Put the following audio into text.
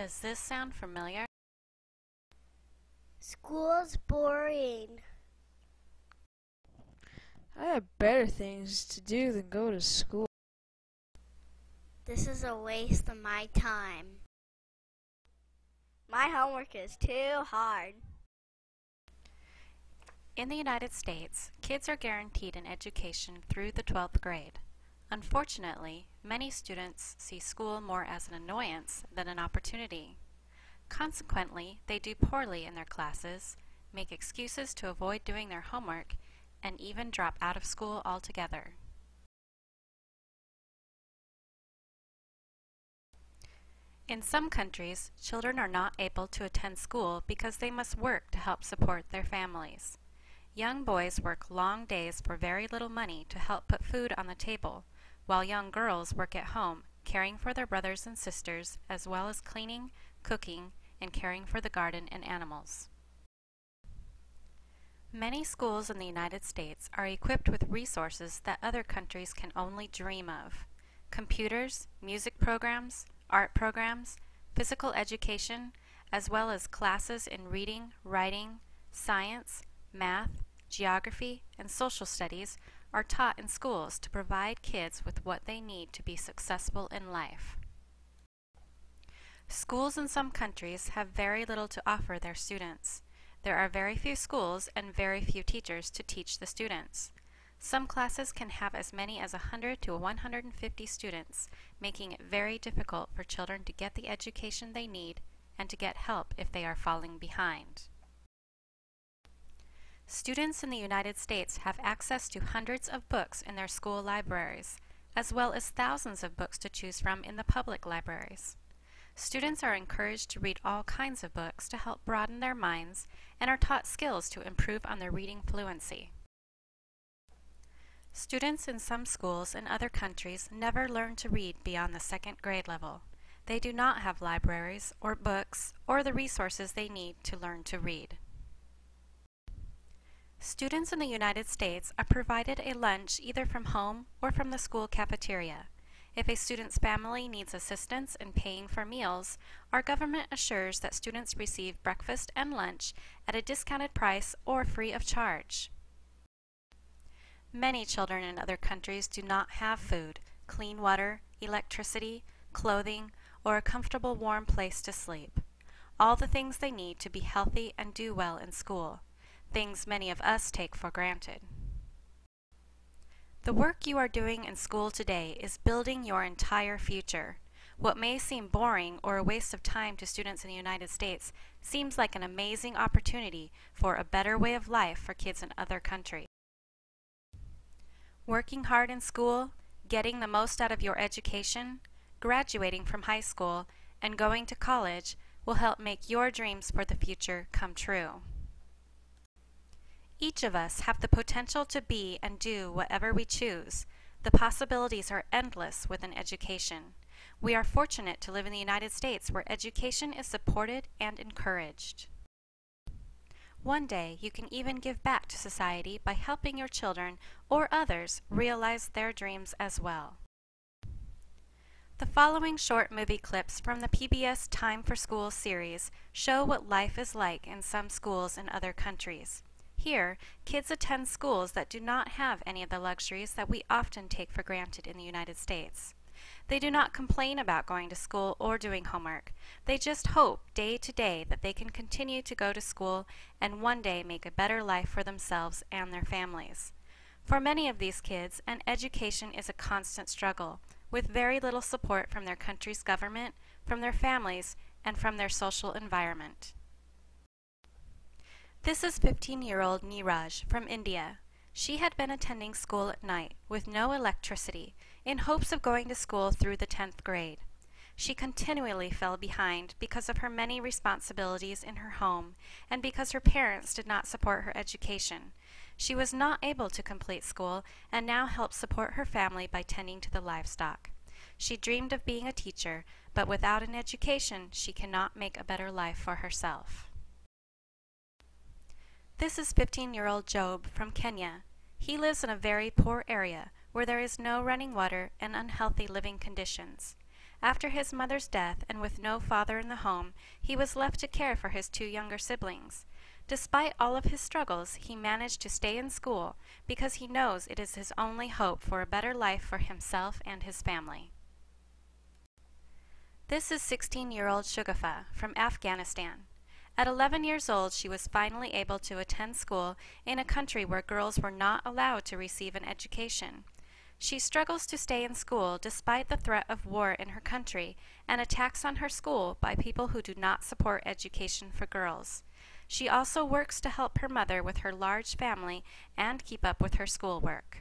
Does this sound familiar? School's boring. I have better things to do than go to school. This is a waste of my time. My homework is too hard. In the United States, kids are guaranteed an education through the 12th grade. Unfortunately, many students see school more as an annoyance than an opportunity. Consequently, they do poorly in their classes, make excuses to avoid doing their homework, and even drop out of school altogether. In some countries, children are not able to attend school because they must work to help support their families. Young boys work long days for very little money to help put food on the table, while young girls work at home, caring for their brothers and sisters, as well as cleaning, cooking, and caring for the garden and animals. Many schools in the United States are equipped with resources that other countries can only dream of. Computers, music programs, art programs, physical education, as well as classes in reading, writing, science, math, geography, and social studies are taught in schools to provide kids with what they need to be successful in life. Schools in some countries have very little to offer their students. There are very few schools and very few teachers to teach the students. Some classes can have as many as 100 to 150 students, making it very difficult for children to get the education they need and to get help if they are falling behind. Students in the United States have access to hundreds of books in their school libraries, as well as thousands of books to choose from in the public libraries. Students are encouraged to read all kinds of books to help broaden their minds and are taught skills to improve on their reading fluency. Students in some schools in other countries never learn to read beyond the second grade level. They do not have libraries or books or the resources they need to learn to read. Students in the United States are provided a lunch either from home or from the school cafeteria. If a student's family needs assistance in paying for meals, our government assures that students receive breakfast and lunch at a discounted price or free of charge. Many children in other countries do not have food, clean water, electricity, clothing, or a comfortable warm place to sleep. All the things they need to be healthy and do well in school, things many of us take for granted. The work you are doing in school today is building your entire future. What may seem boring or a waste of time to students in the United States seems like an amazing opportunity for a better way of life for kids in other countries. Working hard in school, getting the most out of your education, graduating from high school, and going to college will help make your dreams for the future come true. Each of us have the potential to be and do whatever we choose. The possibilities are endless with an education. We are fortunate to live in the United States where education is supported and encouraged. One day you can even give back to society by helping your children or others realize their dreams as well. The following short movie clips from the PBS Time for School series show what life is like in some schools in other countries. Here, kids attend schools that do not have any of the luxuries that we often take for granted in the United States. They do not complain about going to school or doing homework. They just hope day to day that they can continue to go to school and one day make a better life for themselves and their families. For many of these kids, an education is a constant struggle, with very little support from their country's government, from their families, and from their social environment. This is 15-year-old Neeraj from India. She had been attending school at night with no electricity in hopes of going to school through the 10th grade. She continually fell behind because of her many responsibilities in her home and because her parents did not support her education. She was not able to complete school and now helps support her family by tending to the livestock. She dreamed of being a teacher, but without an education, she cannot make a better life for herself. This is 15-year-old Joab from Kenya. He lives in a very poor area where there is no running water and unhealthy living conditions. After his mother's death and with no father in the home, he was left to care for his two younger siblings. Despite all of his struggles, he managed to stay in school because he knows it is his only hope for a better life for himself and his family. This is 16-year-old Shugafa from Afghanistan. At 11 years old, she was finally able to attend school in a country where girls were not allowed to receive an education. She struggles to stay in school despite the threat of war in her country and attacks on her school by people who do not support education for girls. She also works to help her mother with her large family and keep up with her schoolwork.